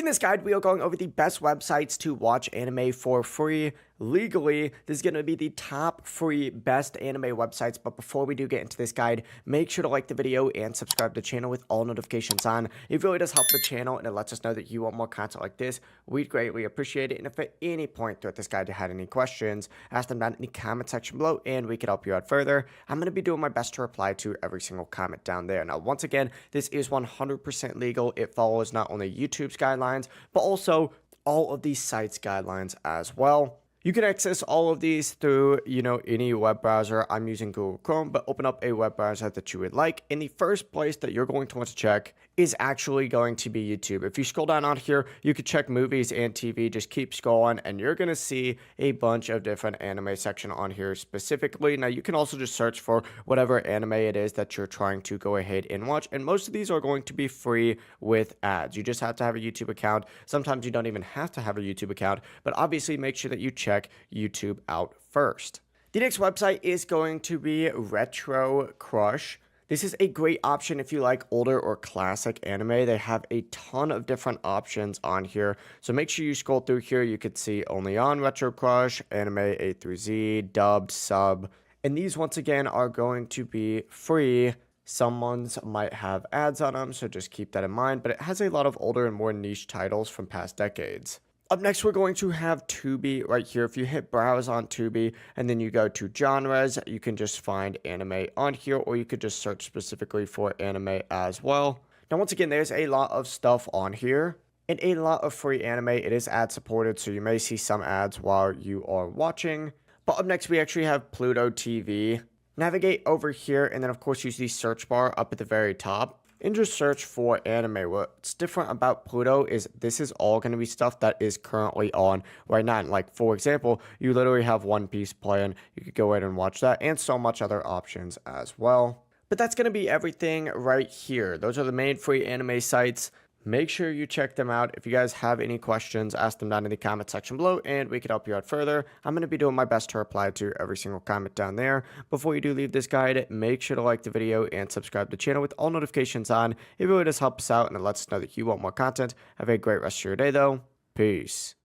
this guide, we are going over the best websites to watch anime for free legally. This is going to be the top free best anime websites. But before we do get into this guide, make sure to like the video and subscribe to the channel with all notifications on. It really does help the channel and it lets us know that you want more content like this. We'd greatly appreciate it. And if at any point throughout this guide you had any questions, ask them down in the comment section below and we could help you out further. I'm going to be doing my best to reply to every single comment down there. Now, once again, this is 100% legal. It follows not only YouTube's guidelines, but also all of these sites' guidelines as well. You can access all of these through, any web browser. I'm using Google Chrome, but open up a web browser that you would like. And the first place that you're going to want to check is actually going to be YouTube. If you scroll down on here, you could check movies and TV. Just keep scrolling and you're going to see a bunch of different anime section on here specifically. Now, you can also just search for whatever anime it is that you're trying to go ahead and watch. And most of these are going to be free with ads. You just have to have a YouTube account. Sometimes you don't even have to have a YouTube account, but obviously make sure that you check YouTube out first. The next website is going to be Retro Crush. This is a great option if you like older or classic anime. They have a ton of different options on here. So make sure you scroll through here. You could see only on Retro Crush, anime A through Z, dubbed, sub. And these once again are going to be free. Some ones might have ads on them, so just keep that in mind. But it has a lot of older and more niche titles from past decades. Up next, we're going to have Tubi right here. If you hit browse on Tubi and then you go to genres, you can just find anime on here, or you could just search specifically for anime as well. Now, once again, there's a lot of stuff on here and a lot of free anime. It is ad supported, so you may see some ads while you are watching. But up next, we actually have Pluto TV. Navigate over here and then, of course, use the search bar up at the very top. And just search for anime. What's different about Pluto is this is all going to be stuff that is currently on right now. Like, for example, you literally have One Piece playing. You could go ahead and watch that and so much other options as well. But that's going to be everything right here. Those are the main free anime sites. Make sure you check them out. If you guys have any questions, ask them down in the comment section below and we can help you out further. I'm going to be doing my best to reply to every single comment down there. Before you do leave this guide, make sure to like the video and subscribe to the channel with all notifications on. It really does help us out and it lets us know that you want more content. Have a great rest of your day though. Peace.